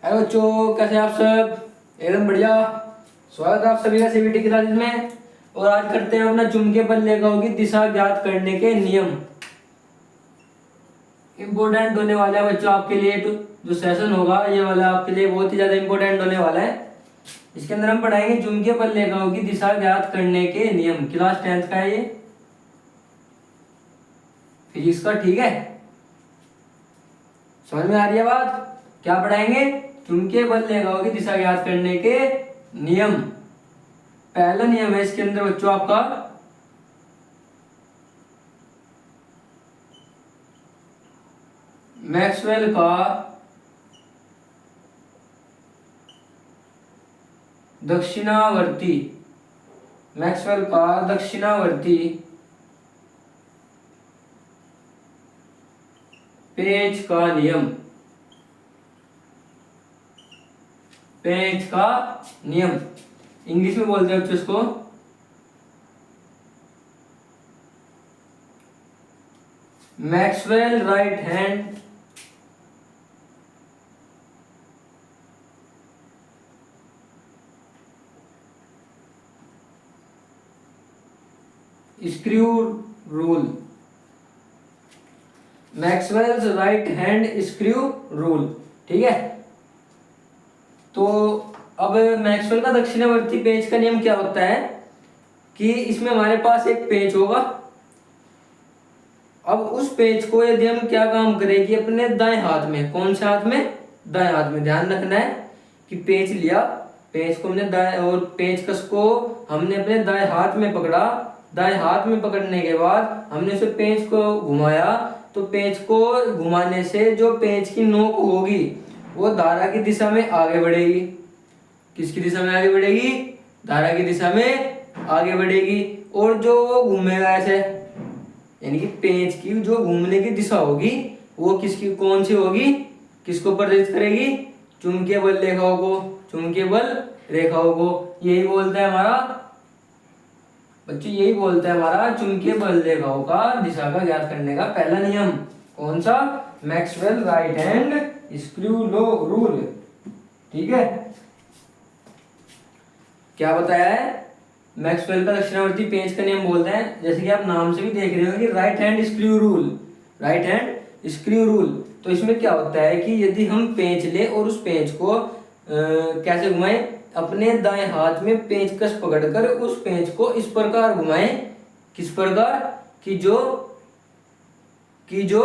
Hello बच्चों, कैसे हैं आप सब। एकदम बढ़िया। स्वागत है आप सभी का सीबीटी क्लासेस में। और आज करते हैं अपना चुंबकीय बल रेखाओं की दिशा ज्ञात करने के नियम। इम्पोर्टेंट होने वाला है बच्चों आपके लिए। जो सेशन होगा ये वाला आपके लिए बहुत ही ज्यादा इम्पोर्टेंट होने वाला है। इसके अंदर हम पढ़ाएंगे चुंबकीय बल रेखाओं की दिशा ज्ञात करने के नियम। क्लास 10th का है ये, फिजिक्स का। ठीक है, समझ में आ रही है बात। क्या पढ़ाएंगे? चुंबकीय बल रेखाओं की दिशा ज्ञात करने के नियम। पहला नियम है इसके अंदर बच्चों आपका मैक्सवेल का दक्षिणावर्ती पेंच का नियम। पेंच का नियम इंग्लिश में बोलते हैं बच्चों इसको Maxwell right hand screw rule. Maxwell's right hand screw rule. ठीक है, तो अब मैक्सवेल का दक्षिणावर्ती पेंच का नियम क्या होता है कि इसमें हमारे पास एक पेंच होगा। अब उस पेंच को यदि हम क्या काम करेगी अपने दाएं हाथ में, कौन से हाथ में? दाएं हाथ में। ध्यान रखना है कि पेंच लिया, पेंच को हमने दाएं, और पेंचकस को हमने अपने दाएं हाथ में पकड़ा। दाएं हाथ में पकड़ने के बाद हमने उसे पेंच को घुमाया, तो पेंच को घुमाने से जो पेंच की नोक होगी वो धारा की दिशा में आगे बढ़ेगी। किसकी दिशा में आगे बढ़ेगी? धारा की दिशा में आगे बढ़ेगी। और जो घूमेगा ऐसे, यानी कि पेंच की जो घूमने की दिशा होगी वो किसकी, कौन सी होगी? किसको प्रदर्शित करेगी? चुंबकीय बल रेखाओं को। चुंबकीय बल रेखाओं को यही बोलता है हमारा बच्चों, यही बोलता है हमारा चुंबकीय बल रेखाओं का दिशा का ज्ञात करने का पहला नियम। कौन सा? मैक्सवेल राइट हैंड स्क्रू लो रूल। ठीक है, क्या बताया है? मैक्सवेल का दक्षिणावर्ती पेंच का नियम बोलते हैं, जैसे कि आप नाम से भी देख रहे हो कि right hand screw rule. Right hand screw rule. तो इसमें क्या होता है कि यदि हम पेंच ले और उस पेंच को कैसे घुमाएं? अपने दाएं हाथ में पेंचकस पकड़कर उस पेंच को इस प्रकार घुमाएं। किस प्रकार? कि जो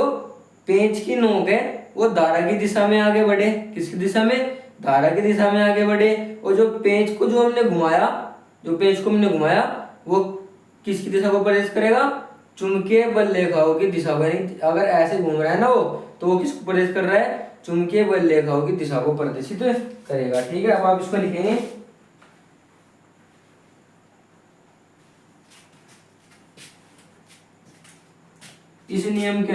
पेंच की नोक है वो धारा की दिशा में आगे बढ़े। किसकी दिशा में? धारा की दिशा में आगे बढ़े। और जो पेंच को हमने घुमाया वो किसकी दिशा को प्रदर्शित करेगा? चुंबकीय बल रेखाओं की दिशा को। अगर ऐसे घूम रहा है ना वो, तो वो किसको प्रदर्शित कर रहा है? चुंबकीय बल रेखाओं की दिशा को प्रदर्शित करेगा। ठीक है, अब आप इसको लिखेंगे इस नियम के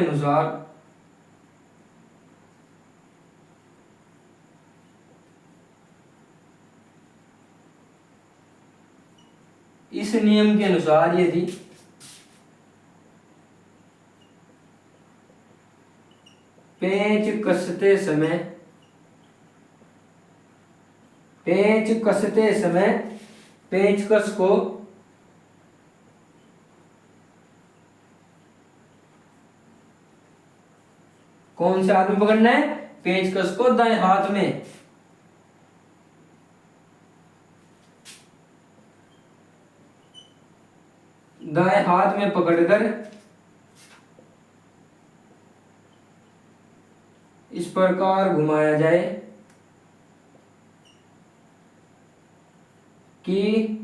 अनुसार यदि पेंच कसते समय पेंचकस को कौन से हाथ में पकड़ना है? पेंचकस को दाएं हाथ में। दाएं हाथ में पकड़कर इस प्रकार घुमाया जाए कि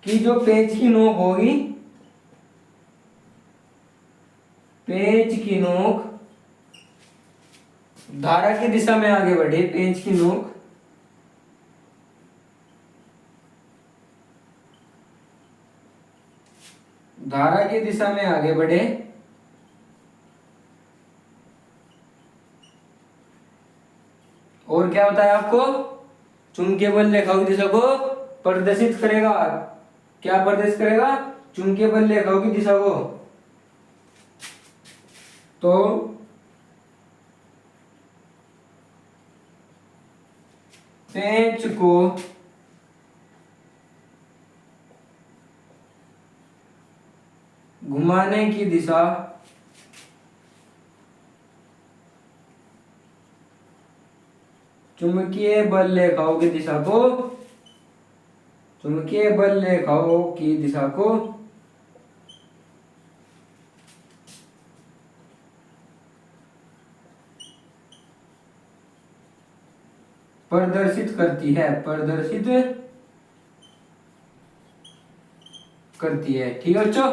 जो पेंच की नोक होगी, पेंच की नोक धारा की दिशा में आगे बढ़े। पेंच की नोक धारा की दिशा में आगे बढ़े और क्या बताया आपको? चुंबकीय बल रेखाओं की दिशा को प्रदर्शित करेगा। क्या प्रदर्शित करेगा? चुंबकीय बल रेखाओं की दिशा को तो पेंच को घुमाने की दिशा चुंबकीय बल रेखाओं की दिशा को, चुंबकीय बल रेखाओं की दिशा को प्रदर्शित करती है, प्रदर्शित करती है। ठीक है बच्चों,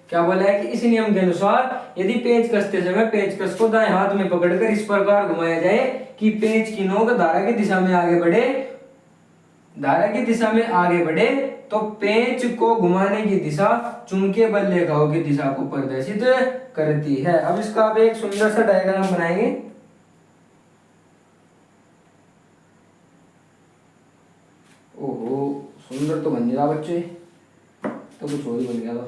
क्या बोला है कि इस नियम के अनुसार यदि पेंच कसते समय पेंचकस को दाएं हाथ में पकड़कर इस प्रकार घुमाया जाए कि पेंच की नोक धारा की दिशा में आगे बढ़े, धारा की दिशा में आगे बढ़े, तो पेंच को घुमाने की दिशा चुंबकीय बल रेखाओं की दिशा को प्रदर्शित करती है। अब इसका आप एक सुंदर सा डायग्राम बनाएंगे। ओहो, सुंदर तो बन नहीं रहा बच्चे, तो कुछ और ही बन गया था।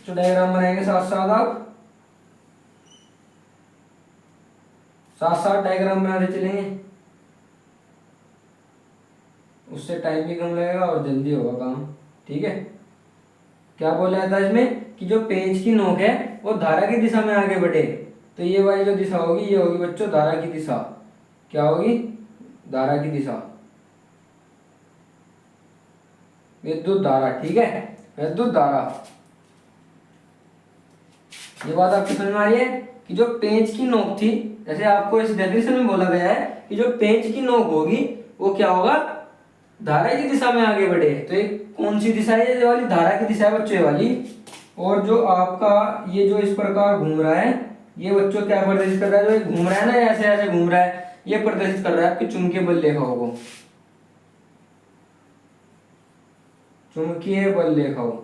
तो डायग्राम बनाएंगे साथ साथ, आप साथ साथ डायग्राम बनाते चलेंगे, उससे टाइम भी कम लगेगा और जल्दी होगा काम। ठीक है, क्या बोला था इसमें कि जो पेंच की नोक है वो धारा की दिशा में आगे बढ़े, तो ये वाली जो दिशा होगी ये होगी बच्चों धारा की दिशा। क्या होगी? धारा की दिशा, विद्युत धारा। ठीक है, विद्युत धारा। ये बात आपको समझ में आ रही है कि जो पेंच की नोक थी, जैसे आपको इस डेफिनेशन में बोला गया है कि जो पेंच की नोक होगी वो क्या होगा? धारा की दिशा में आगे बढ़े। तो ये कौन सी दिशा है? ये वाली धारा की दिशा है बच्चों, ये वाली। और जो आपका ये जो इस प्रकार घूम रहा है, ये बच्चों क्या प्रदर्शित कर रहा है? जो ये घूम रहा है ना, ऐसे ऐसे घूम रहा है, ये प्रदर्शित कर रहा है आपके चुंबकीय बल रेखाओं को, चुंबकीय बल रेखाओं।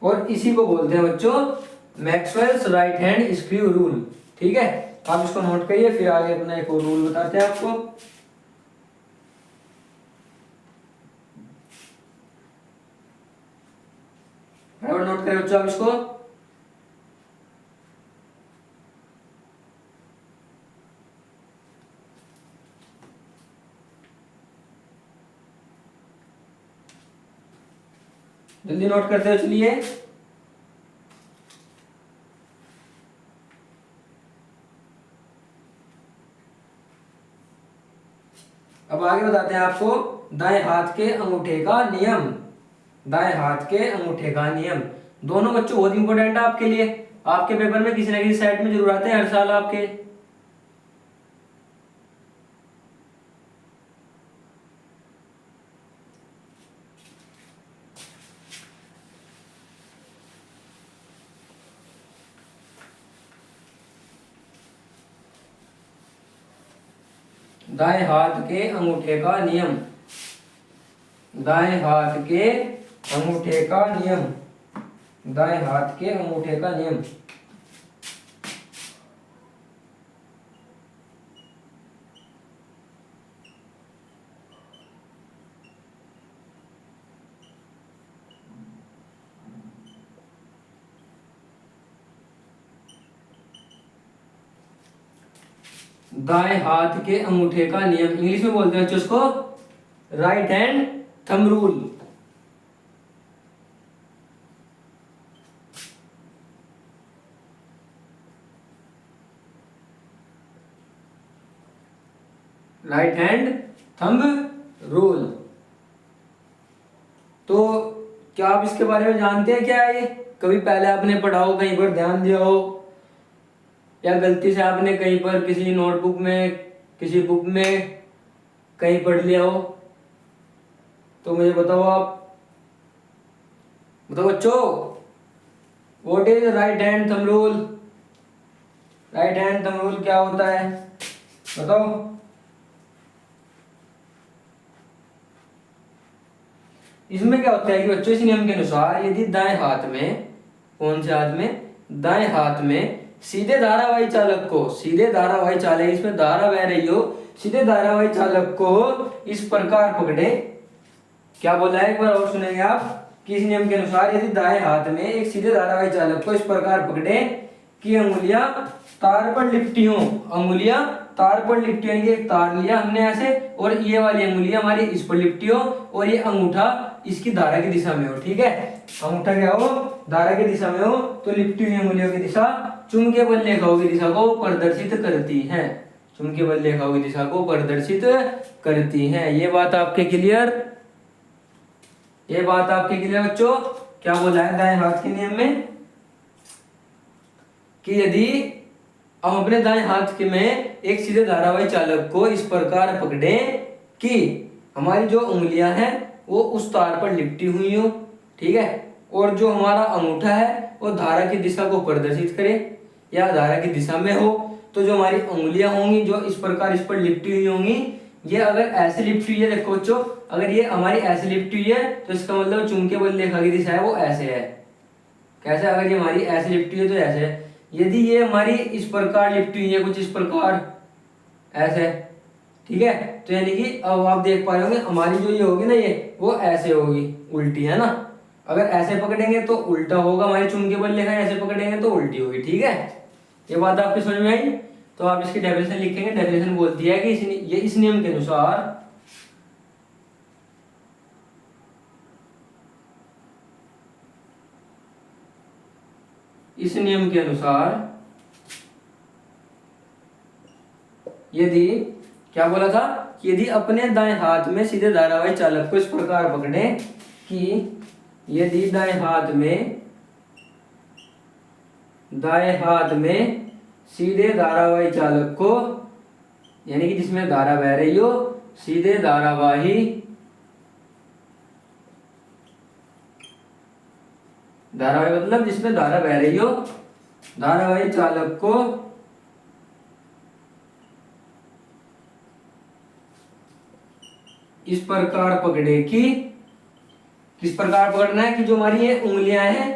और इसी को बोलते हैं बच्चों Maxwell's right hand screw rule. ठीक है, आप इसको नोट करिए, फिर आगे अपना एक और रूल बताते हैं आपको। बराबर नोट करें बच्चों आप इसको। जल्दी नोट करते हो चलिए। अब आगे बताते हैं आपको दाएं हाथ के अंगूठे का नियम। दाएं हाथ के अंगूठे का नियम दोनों बच्चों बहुत इंपॉर्टेंट है आपके लिए। आपके पेपर में किसी ना किसी साइड में जरूर आते हैं हर साल आपके। दाएं हाथ के अंगूठे का नियम, दाएं हाथ के अंगूठे का नियम, दाएं हाथ के अंगूठे का नियम। दाएं हाथ के अंगूठे का नियम इंग्लिश में बोलते हैं बच्चों उसको right hand thumb rule. Right hand thumb rule. तो क्या आप इसके बारे में जानते हैं? क्या है ये? कभी पहले आपने पढ़ा हो, कहीं पर ध्यान दिया हो, या गलती से आपने कहीं पर किसी नोटबुक में, किसी बुक में कहीं पढ़ लिया हो? तो मुझे बताओ, आप बताओ बच्चों, what is right hand thumb rule? Right hand thumb rule क्या होता है बताओ। इसमें क्या होता है कि बच्चों इस नियम के अनुसार यदि दाएं हाथ में, कौन से हाथ में? दाएं हाथ में सीधे धारावाही चालक को, सीधे धारावाही चालक, इसमें धारा बह रही हो, सीधे धारावाही चालक को इस प्रकार पकड़े। क्या बोला है, एक बार और सुनेंगे आप। किस नियम के अनुसार यदि दाएं हाथ में एक सीधे धारावाही चालक को इस प्रकार पकड़े कि अंगुलियां तार पर लिपटी हो, अंगुलियां तार पर लिपटी, यानी कि एक तार लिया हमने ऐसे और ये वाली अंगुलियां हमारी इस पर लिपटी हो और ये अंगूठा इसकी धारा की दिशा में हो। ठीक है, अंगूठा क्या हो, धारा की दिशा में हो, तो लिपटी हुई अंगुलियों की दिशा चुंबकीय बल रेखाओं की दिशा को प्रदर्शित करती है, चुंबकीय बल रेखाओं की दिशा को प्रदर्शित करती है। ये बात आपके क्लियर, ये बात आपके क्लियर बच्चों। क्या बोला है दाएं हाथ के नियम में कि यदि हम अपने दाएं हाथ के में एक सीधे धारावाही चालक को इस प्रकार पकड़े कि हमारी जो उंगलियां हैं वो उस तार पर लिपटी हुई हो, ठीक है, और जो हमारा अंगूठा है वो धारा की दिशा को प्रदर्शित करे या धारा की दिशा में हो, तो जो हमारी उंगलियां होंगी जो इस प्रकार इस पर लिपटी हुई होंगी, ये अगर ऐसे लिपटी हुई है, देखो बच्चों, अगर ये हमारी ऐसे लिपटी हुई है तो इसका मतलब चुंबकीय बल रेखा की दिशा है वो ऐसे है। कैसे, अगर ये हमारी ऐसे लिपटी है तो ऐसे है। यदि ये हमारी इस प्रकार लिपटी हुई है, कुछ इस प्रकार ऐसे, ठीक है, तो यानी कि अब आप देख पा रहे होंगे हमारी जो ये होगी ना, ये वो ऐसे होगी, उल्टी, है ना। अगर ऐसे पकड़ेंगे तो उल्टा होगा, हमारी चुंबकीय बल रेखा, ऐसे पकड़ेंगे तो उल्टी होगी। ठीक है, ये बात आपकी समझ में आई। तो आप इसकी डेफिनेशन लिखेंगे। डेफिनेशन बोलती है कि ये इस नियम के अनुसार इस नियम के अनुसार यदि, क्या बोला था, कि यदि अपने दाएं हाथ में सीधे धारावाही चालक को इस प्रकार पकड़े कि यदि दाएं हाथ में सीधे धारावाही चालक को, यानी कि जिसमें धारा बह रही हो, सीधे धारावाही मतलब जिसमें धारा बह रही हो, धारावाही चालक को इस प्रकार पकड़े कि, किस प्रकार पकड़ना है कि जो हमारी ये उंगलियां हैं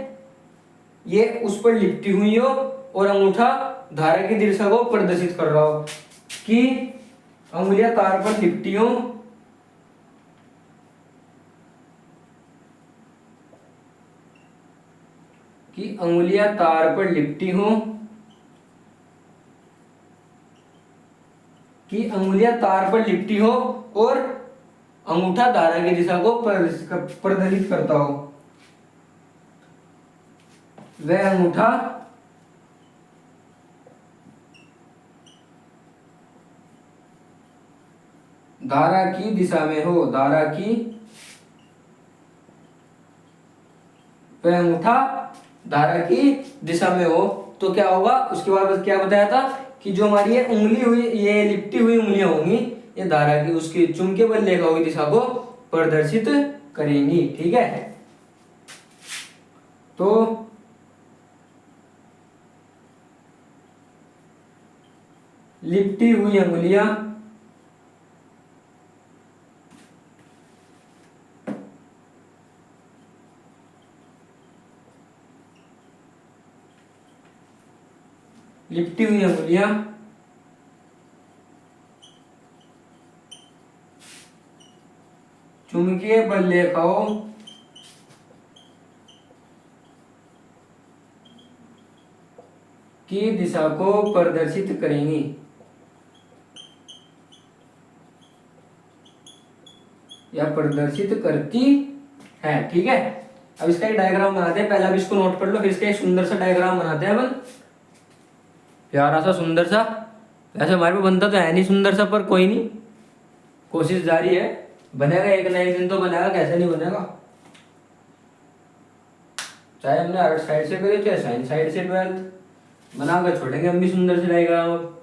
ये उस पर लिपटी हुई हो और अंगूठा धारा की दिशा को प्रदर्शित कर रहा हो, कि अंगुलियां तार पर लिपटी हो, कि अंगुलियां तार पर लिपटी हो, कि अंगुलियां तार पर लिपटी हो और अंगूठा धारा की दिशा को प्रदर्शित करता हो। वह अंगूठा धारा की दिशा में हो, धारा की, वह अंगूठा धारा की दिशा में हो, तो क्या होगा, उसके बाद क्या बताया था कि जो हमारी ये उंगली हुई, ये लिपटी हुई उंगलियां होंगी, ये धारा की, उसकी चुंबकीय बल रेखाओं की दिशा को प्रदर्शित करेंगी। ठीक है, तो लिपटी हुई अंगुलियां लिपटी हुई अंगुलियां चुंबकीय बल रेखाओं की दिशा को प्रदर्शित करेंगी, या प्रदर्शित करती है। ठीक है, अब इसका एक डायग्राम बनाते हैं। पहले अब इसको नोट कर लो, फिर इसका एक सुंदर सा डायग्राम बनाते हैं अपन, प्यारा सा सुंदर सा। वैसे हमारे पे बनता तो है नहीं सुंदर सा, पर कोई नहीं, कोशिश जारी है, बनेगा एक ना एक दिन तो बनेगा, कैसे नहीं बनेगा। चाहे हमने आर्ट साइड से करी चाहे साइंस साइड से, 12th बना कर छोड़ेंगे हम भी सुंदर से डायग्राम। अब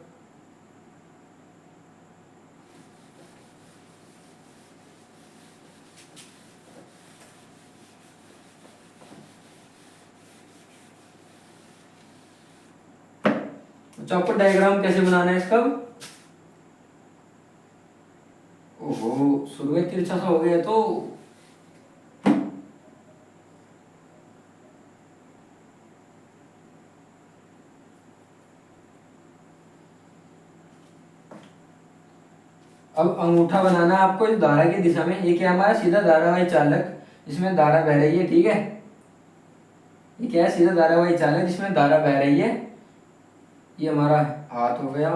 अच्छा, आपको डायग्राम कैसे बनाना है इसका? ओहो, शुरू में तिरछा सा हो गया तो अब अंगूठा बनाना है आपको इस धारा की दिशा में। ये क्या है हमारा सीधा धारावाही चालक, जिसमें धारा बह रही है, ठीक है। ये क्या है सीधा धारावाही चालक जिसमें धारा बह रही है। ये हमारा हाथ हो गया,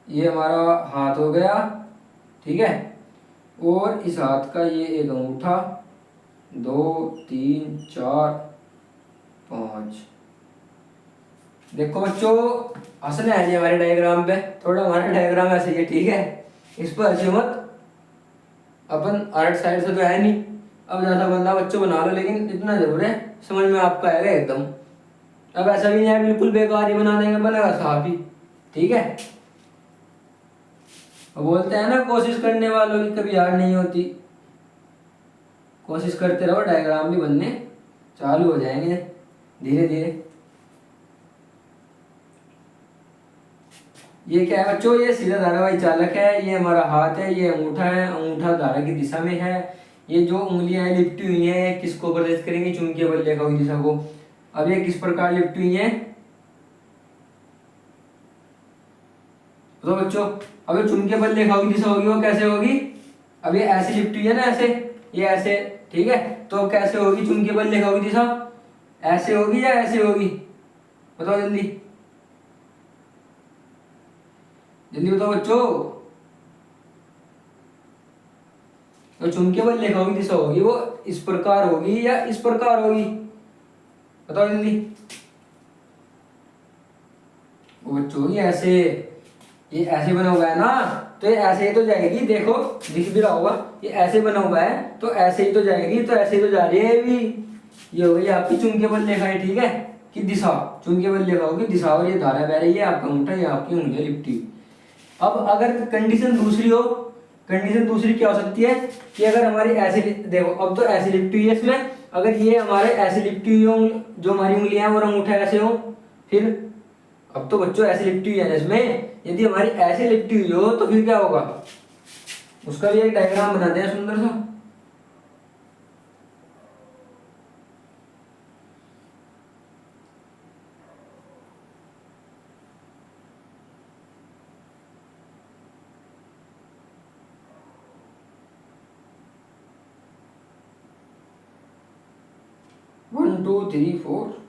ये हमारा हाथ हो गया, ठीक है। और इस हाथ का ये एक अंगूठा, 2 3 4 5। देखो बच्चों हंसने आ जाए हमारे डायग्राम पे, थोड़ा हमारा डायग्राम ऐसे ही है, ठीक है। इस पर हंसी मत, अपन आर्ट साइड से तो है नहीं। अब जैसा बंदा बच्चों बना लो, लेकिन इतना जरूर है समझ में आपका आएगा एकदम। अब ऐसा भी नहीं है बिल्कुल बेकार ही बना देंगे, बनेगा साफ ही, ठीक है। बोलते हैं ना कोशिश करने वालों की कभी हार नहीं होती। कोशिश करते रहो, डायग्राम भी बनने चालू हो जाएंगे धीरे धीरे। ये क्या है बच्चों, ये सीधा धारावाही चालक है, ये हमारा हाथ है, ये अंगूठा है, अंगूठा धारा की दिशा में है। ये जो उंगलियां लिपटी हुई हैं किसको प्रदर्शित करेंगी, चुंबकीय बल रेखा की दिशा को। अब ये किस प्रकार लिपटी हुई है तो बच्चों, अब ये चुंबकीय बल रेखा की दिशा होगी वो कैसे होगी। अब ये ऐसे लिपटी हुई है ना, ऐसे, ये ऐसे, ठीक है। तो अब कैसे होगी चुंबकीय बल रेखा की दिशा, ऐसे होगी या ऐसे होगी, बताओ जल्दी जल्दी बताओ बच्चों। तो चुंबकीय बल रेखा की दिशा होगी वो इस प्रकार होगी या इस प्रकार होगी, बताओ जल्दी। वो बच्चों ये ऐसे, ये ऐसे बना हुआ है ना, तो ये ऐसे ही तो जाएगी, देखो दिख भी रहा होगा, ये ऐसे बना हुआ है तो ऐसे ही तो जाएगी, तो ऐसे ही तो जा रही है भी। ये हो गई आपकी चुंबकीय बल रेखा है, ठीक है, कि दिशा, चुंबकीय बल रेखा होगी दिशा, और ये धारा बह रही है, आपका अंगूठा, ये आपकी उंगलियां लिपटी। अब अगर कंडीशन दूसरी हो, कंडीशन दूसरी क्या हो सकती है कि अगर हमारी ऐसे, देखो अब तो ऐसे लिपटी हुई है इसमें, अगर ये हमारे ऐसे लिपटी हुई हो जो हमारी उंगलियां और अंगूठा ऐसे हो, फिर अब तो बच्चों ऐसे लिपटी हुई है इसमें, यदि हमारी ऐसे लिपटी हुई हो तो फिर क्या होगा, उसका भी एक डायग्राम बनाते हैं सुंदर सा। वन टू थ्री फोर,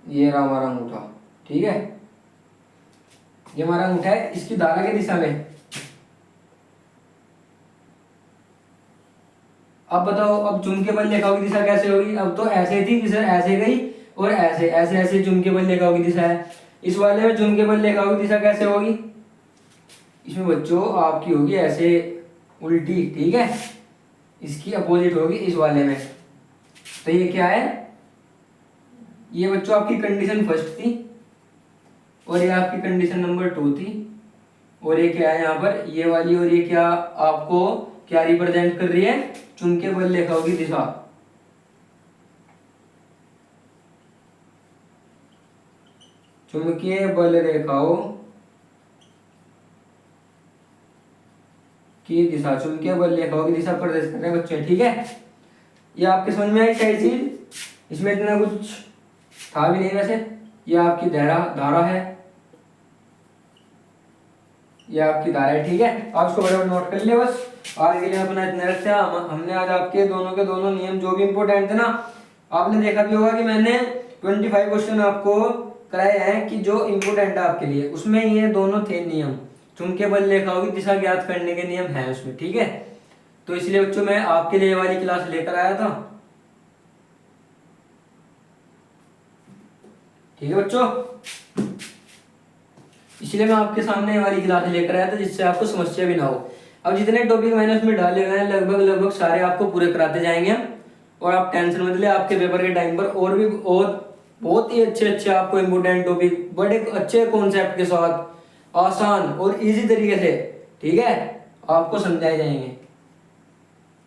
ये रहा हमारा अंगूठा, ठीक है। ये हमारा अंगूठा है, इसकी धारा की दिशा में। अब बताओ, अब चुंबकीय बल रेखाओं की दिशा कैसे होगी, अब तो ऐसे थी दिशा, ऐसे गई और ऐसे ऐसे ऐसे चुंबकीय बल रेखाओं की दिशा है। इस वाले में चुंबकीय बल रेखाओं की दिशा कैसे होगी, इसमें बच्चों आपकी होगी ऐसे उल्टी, ठीक है। इसकी अपोजिट होगी इस वाले में। तो ये क्या है, ये बच्चों आपकी कंडीशन फर्स्ट थी और ये आपकी कंडीशन नंबर 2 थी। और ये क्या है यहाँ पर, ये वाली, और ये क्या आपको क्या रिप्रेजेंट कर रही है, चुंबकीय बल रेखाओं की दिशा। चुंबकीय बल रेखाओं की दिशा, चुंबकीय बल रेखाओं की दिशा प्रदर्शित कर रहे हैं बच्चे, ठीक है। ये आपके समझ में आई सही चीज, इसमें इतना कुछ था भी नहीं वैसे। ये आपकी धारा धारा है, ये आपकी धारा है, ठीक है। आप इसको बराबर नोट कर लिया बस। आज के लिए अपना इतना रखते हैं। हमने आज आपके दोनों के दोनों नियम जो भी इंपोर्टेंट थे ना, आपने देखा भी होगा कि मैंने 25 क्वेश्चन आपको कराए हैं कि जो इंपोर्टेंट है आपके लिए, उसमें ये दोनों थे नियम, चुंबकीय बल रेखाओं की दिशा ज्ञात करने के नियम हैं उसमें, ठीक है। तो इसलिए बच्चों मैं आपके लिए वाली क्लास लेकर आया था, ठीक है बच्चों। इसलिए मैं आपके सामने वाली क्लास लेकर आया था जिससे आपको समस्या भी ना हो। अब जितने टॉपिक मैंने उसमें डाले हुए हैं लगभग लगभग सारे आपको पूरे कराते जाएंगे हम, और आप टेंशन मत ले, आपके पेपर के टाइम पर और भी बहुत ही अच्छे अच्छे आपको इम्पोर्टेंट टॉपिक बड़े अच्छे कॉन्सेप्ट के साथ आसान और इजी तरीके से, ठीक है, आपको समझाए जाएंगे।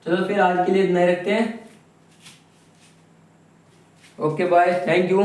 चलो फिर आज के लिए इतना ही रखते हैं। Okay bye, thank you.